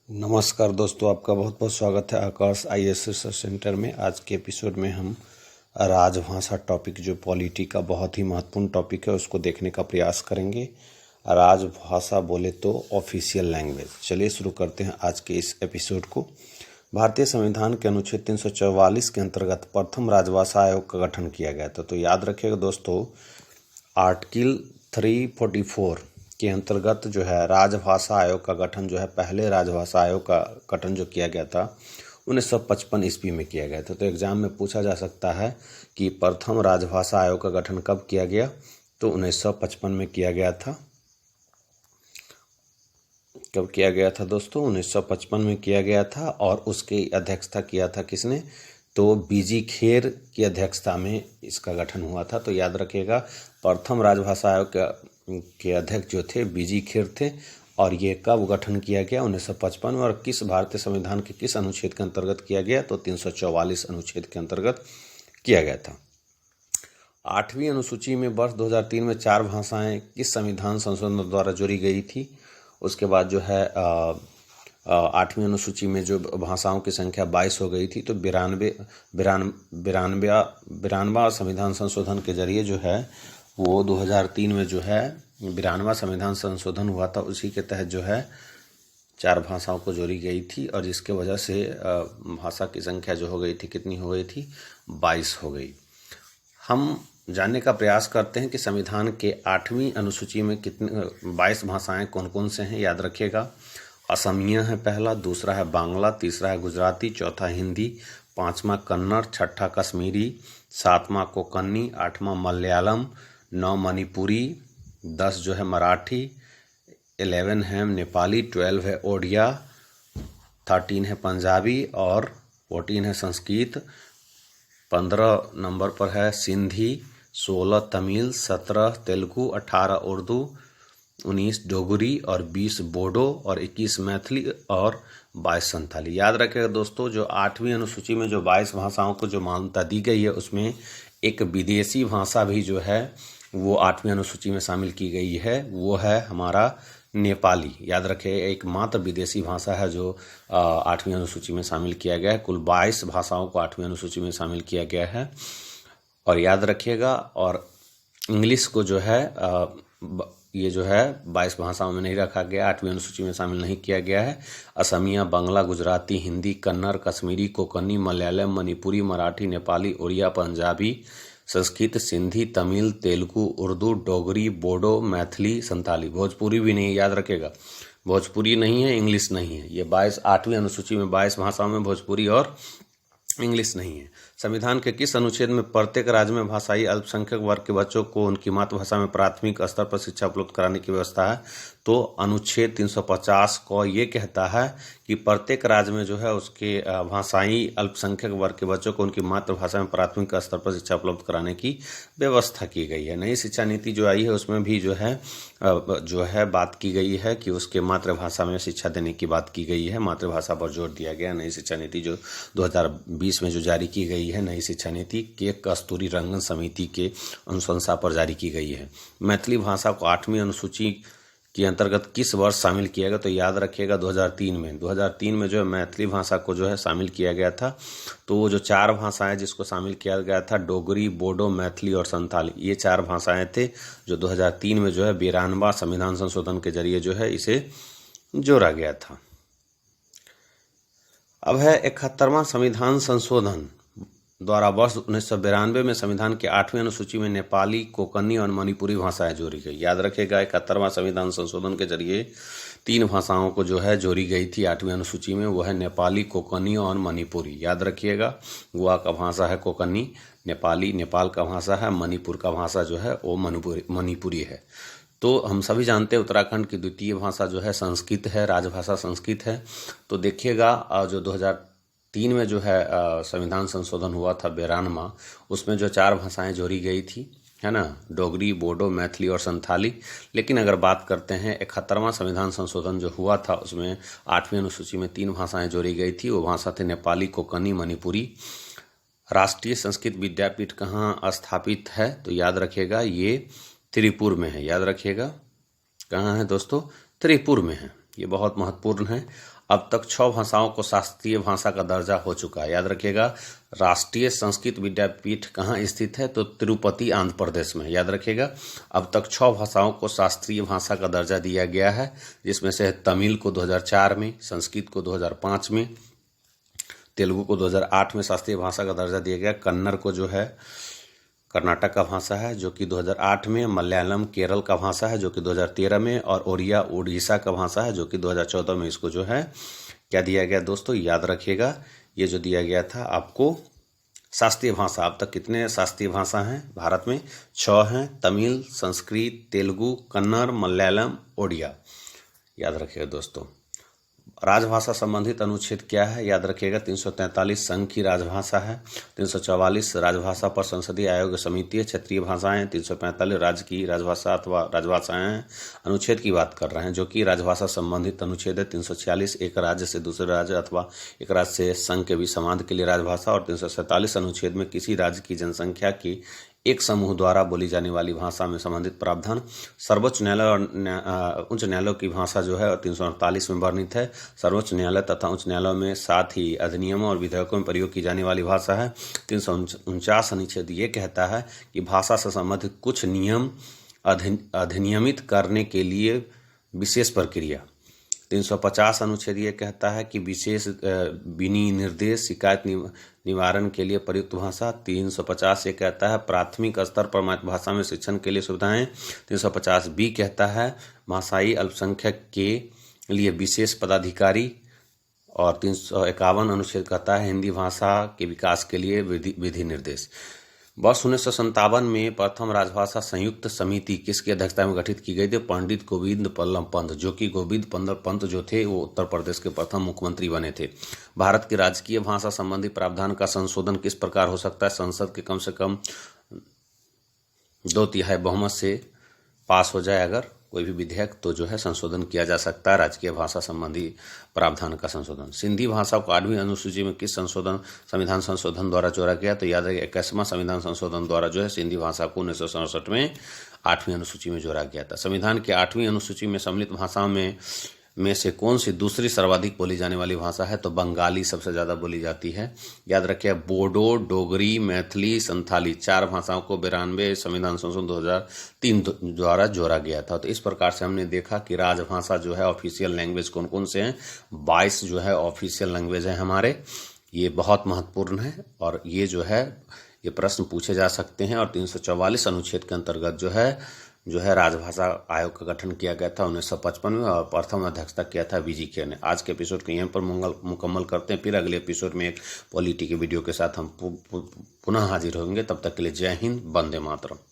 नमस्कार दोस्तों, आपका बहुत बहुत स्वागत है आकाश आईएएस रिसर्च सेंटर में। आज के एपिसोड में हम राजभाषा टॉपिक, जो पॉलिटी का बहुत ही महत्वपूर्ण टॉपिक है, उसको देखने का प्रयास करेंगे। राजभाषा बोले तो ऑफिशियल लैंग्वेज। चलिए शुरू करते हैं आज के इस एपिसोड को। भारतीय संविधान के अनुच्छेद 344 के अंतर्गत प्रथम राजभाषा आयोग का गठन किया गया था। तो याद रखिएगा दोस्तों, आर्टिकल 344 के अंतर्गत जो है राजभाषा आयोग का गठन जो है, पहले राजभाषा आयोग का गठन जो किया गया था 1955 ईस्वी में किया गया था। तो एग्जाम में पूछा जा सकता है कि प्रथम राजभाषा आयोग का गठन कब किया गया, तो 1955 में किया गया था। कब किया गया था दोस्तों? 1955 में किया गया था। और उसकी अध्यक्षता किया था किसने? तो बीजी खेर की अध्यक्षता में इसका गठन हुआ था। तो याद रखिएगा, प्रथम राजभाषा आयोग के अध्यक्ष जो थे बीजी खेर थे। और ये कब गठन किया गया? 1955 में। और किस भारतीय संविधान के किस अनुच्छेद के अंतर्गत किया गया? तो 344 अनुच्छेद के अंतर्गत किया गया था। 8वीं अनुसूची में वर्ष 2003 में 4 भाषाएं किस संविधान संशोधन द्वारा जोड़ी गई थी? उसके बाद जो है 8वीं अनुसूची में जो भाषाओं की संख्या 22 हो गई थी। तो 92वां संविधान संशोधन के जरिए जो है वो 2003 में जो है 92वां संविधान संशोधन हुआ था। उसी के तहत जो है 4 भाषाओं को जोड़ी गई थी, और जिसके वजह से भाषा की संख्या जो हो गई थी, कितनी हो गई थी? 22 हो गई। हम जानने का प्रयास करते हैं कि संविधान के 8वीं अनुसूची में कितने 22 भाषाएं कौन कौन से हैं। याद रखिएगा, असमिया है पहला, दूसरा है बांग्ला, तीसरा है गुजराती, चौथा हिंदी, 5वां कन्नड़, 6ठा कश्मीरी, 7वां कोंकणी, 8वां मलयालम, 9 मणिपुरी, 10 जो है मराठी, 11 है नेपाली, 12 है ओडिया, 13 है पंजाबी और 14 है संस्कृत, 15 नंबर पर है सिंधी, 16 तमिल, 17 तेलुगु, 18 उर्दू, 19 डोगरी और 20 बोडो और 21 मैथिली और 22 संथाली। याद रखिएगा दोस्तों, जो 8वीं अनुसूची में जो 22 भाषाओं को जो मान्यता दी गई है, उसमें एक विदेशी भाषा भी जो है वो 8वीं अनुसूची में शामिल की गई है। वो है हमारा नेपाली। याद रखें, एकमात्र विदेशी भाषा है जो 8वीं अनुसूची में शामिल किया गया है। कुल 22 भाषाओं को 8वीं अनुसूची में शामिल किया गया है। और याद रखिएगा, और इंग्लिश को जो है ये जो है 22 भाषाओं में नहीं रखा गया, 8वीं अनुसूची में शामिल नहीं किया गया है। असमिया, बांग्ला, गुजराती, हिंदी, कन्नड़, कश्मीरी, कोंकणी, मलयालम, मणिपुरी, मराठी, नेपाली, उड़िया, पंजाबी, संस्कृत, सिंधी, तमिल, तेलुगु, उर्दू, डोगरी, बोडो, मैथिली, संथाली। भोजपुरी भी नहीं, याद रखेगा, भोजपुरी नहीं है, इंग्लिश नहीं है। ये 8वीं अनुसूची में 22 भाषाओं में भोजपुरी और इंग्लिश नहीं है। संविधान के किस अनुच्छेद में प्रत्येक राज्य में भाषाई अल्पसंख्यक वर्ग के बच्चों को उनकी मातृभाषा में प्राथमिक स्तर पर शिक्षा उपलब्ध कराने की व्यवस्था है? तो अनुच्छेद 350 को ये कहता है कि प्रत्येक राज्य में जो है उसके भाषाई अल्पसंख्यक वर्ग के बच्चों को उनकी मातृभाषा में प्राथमिक स्तर पर शिक्षा उपलब्ध कराने की व्यवस्था की गई है। नई शिक्षा नीति जो आई है उसमें भी जो है बात की गई है कि उसके मातृभाषा में शिक्षा देने की बात की गई है। मातृभाषा पर जोर दिया गया। नई शिक्षा नीति जो 2020 में जो जारी की गई है, नई शिक्षा नीति के कस्तूरी रंगन समिति के अनुशंसा पर जारी की गई है। मैथिली भाषा को 8वीं अनुसूची के अंतर्गत किस वर्ष शामिल किया गया? तो याद रखिएगा 2003 में। 2003 में जो है मैथिली भाषा को जो है शामिल किया गया था। तो वो जो 4 भाषाएं जिसको शामिल किया गया था, डोगरी, बोडो, मैथिली और संथाली, ये 4 भाषाएं थे जो 2003 में जो है 92वां संविधान संशोधन के जरिए जो है इसे जोड़ा गया था। अब है 71वां संविधान संशोधन द्वारा वर्ष 1992 में संविधान के 8वीं अनुसूची में नेपाली, कोंकणी और मणिपुरी भाषाएं जोड़ी गई। याद रखेगा, 71वां संविधान संशोधन के जरिए 3 भाषाओं को जो है जोड़ी गई थी 8वीं अनुसूची में। वो है नेपाली, कोंकणी और मणिपुरी। याद रखिएगा, गोवा का भाषा है कोंकणी, नेपाली नेपाल का भाषा है, मणिपुर का भाषा जो है वो मणिपुरी है। तो हम सभी जानते हैं उत्तराखंड की द्वितीय भाषा जो है संस्कृत है, राजभाषा संस्कृत है। तो देखिएगा, जो 2003 में जो है संविधान संशोधन हुआ था 92वां, उसमें जो 4 भाषाएं जोड़ी गई थी, है ना, डोगरी, बोडो, मैथिली और संथाली। लेकिन अगर बात करते हैं 71वां संविधान संशोधन जो हुआ था, उसमें 8वीं अनुसूची में 3 भाषाएं जोड़ी गई थी। वो भाषा थे नेपाली, कोंकणी, मणिपुरी। राष्ट्रीय संस्कृत विद्यापीठ कहाँ स्थापित है? तो याद रखिएगा, ये त्रिपुर में है। याद रखिएगा, कहाँ है दोस्तों? त्रिपुर में है। ये बहुत महत्वपूर्ण है। अब तक 6 भाषाओं को शास्त्रीय भाषा का दर्जा हो चुका है। याद रखिएगा, राष्ट्रीय संस्कृत विद्यापीठ कहाँ स्थित है? तो तिरुपति, आंध्र प्रदेश में। याद रखिएगा, अब तक 6 भाषाओं को शास्त्रीय भाषा का दर्जा दिया गया है, जिसमें से तमिल को 2004 में, संस्कृत को 2005 में, तेलुगु को 2008 में शास्त्रीय भाषा का दर्जा दिया गया, कन्नड़ को जो है कर्नाटक का भाषा है जो कि 2008 में, मलयालम केरल का भाषा है जो कि 2013 में, और ओडिया उड़ीसा का भाषा है जो कि 2014 में इसको जो है क्या दिया गया दोस्तों? याद रखिएगा, ये जो दिया गया था आपको शास्त्रीय भाषा। अब तक कितने शास्त्रीय भाषा हैं भारत में? 6 हैं, तमिल, संस्कृत, तेलुगु, कन्नड़, मलयालम, ओडिया। याद रखिएगा दोस्तों। राजभाषा संबंधित अनुच्छेद क्या है? याद रखिएगा, 343 संघ की राजभाषा है, 344 राजभाषा पर संसदीय आयोग समिति है, क्षेत्रीय भाषाएं, 345 राज्य की राजभाषा अथवा राजभाषाएं हैं। अनुच्छेद की बात कर रहे हैं जो कि राजभाषा संबंधित अनुच्छेद है। 346 एक राज्य से दूसरे राज्य अथवा एक राज्य से संघ के बीच संवाद के लिए राजभाषा, और 347 अनुच्छेद में किसी राज्य की जनसंख्या की एक समूह द्वारा बोली जाने वाली भाषा में संबंधित प्रावधान। सर्वोच्च न्यायालय और उच्च न्यायालय की भाषा जो है 348 में वर्णित है। सर्वोच्च न्यायालय तथा उच्च न्यायालयों में साथ ही अधिनियमों और विधेयकों में प्रयोग की जाने वाली भाषा है। 349 अनुच्छेद ये कहता है कि भाषा से संबंधित कुछ नियम अधिनियमित करने के लिए विशेष प्रक्रिया। 350 अनुच्छेद ये कहता है कि विशेष विनिर्देश शिकायत निवारण के लिए प्रयुक्त भाषा। 350 ये कहता है प्राथमिक स्तर पर मातृभाषा में शिक्षण के लिए सुविधाएं। 350 बी कहता है भाषाई अल्पसंख्यक के लिए विशेष पदाधिकारी, और 351 अनुच्छेद कहता है हिंदी भाषा के विकास के लिए विधि निर्देश। वर्ष 1957 में प्रथम राजभाषा संयुक्त समिति किसकी अध्यक्षता में गठित की गई थी? पंडित गोविंद बल्लभ पंत, जो कि गोविंद पंत जो थे वो उत्तर प्रदेश के प्रथम मुख्यमंत्री बने थे। भारत की राजकीय भाषा संबंधी प्रावधान का संशोधन किस प्रकार हो सकता है? संसद के कम से कम 2/3 बहुमत से पास हो जाए अगर कोई भी विधेयक, तो जो है संशोधन किया जा सकता है राजकीय भाषा संबंधी प्रावधान का संशोधन। सिंधी भाषा को 8वीं अनुसूची में किस संविधान संशोधन द्वारा जोड़ा गया? तो याद रखिए 21वां संविधान संशोधन द्वारा जो है सिंधी भाषा को 1967 में 8वीं अनुसूची में जोड़ा गया था। संविधान की 8वीं अनुसूची में सम्मिलित भाषाओं में से कौन सी दूसरी सर्वाधिक बोली जाने वाली भाषा है? तो बंगाली सबसे ज़्यादा बोली जाती है। याद रखिए बोडो, डोगरी, मैथिली, संथाली 4 भाषाओं को 92 संविधान संशोधन 2003 द्वारा जोड़ा गया था। तो इस प्रकार से हमने देखा कि राजभाषा जो है ऑफिशियल लैंग्वेज कौन कौन से हैं। 22 जो है ऑफिशियल लैंग्वेज है हमारे, ये बहुत महत्वपूर्ण है और ये जो है ये प्रश्न पूछे जा सकते हैं। और 344 अनुच्छेद के अंतर्गत जो है राजभाषा आयोग का गठन किया गया था 1955 में, और प्रथम अध्यक्षता किया था वीजी खेर ने। आज के एपिसोड को यहीं पर मुकम्मल करते हैं। फिर अगले एपिसोड में एक पॉलिटी के वीडियो के साथ हम पुनः हाजिर होंगे। तब तक के लिए जय हिंद, वंदे मातरम।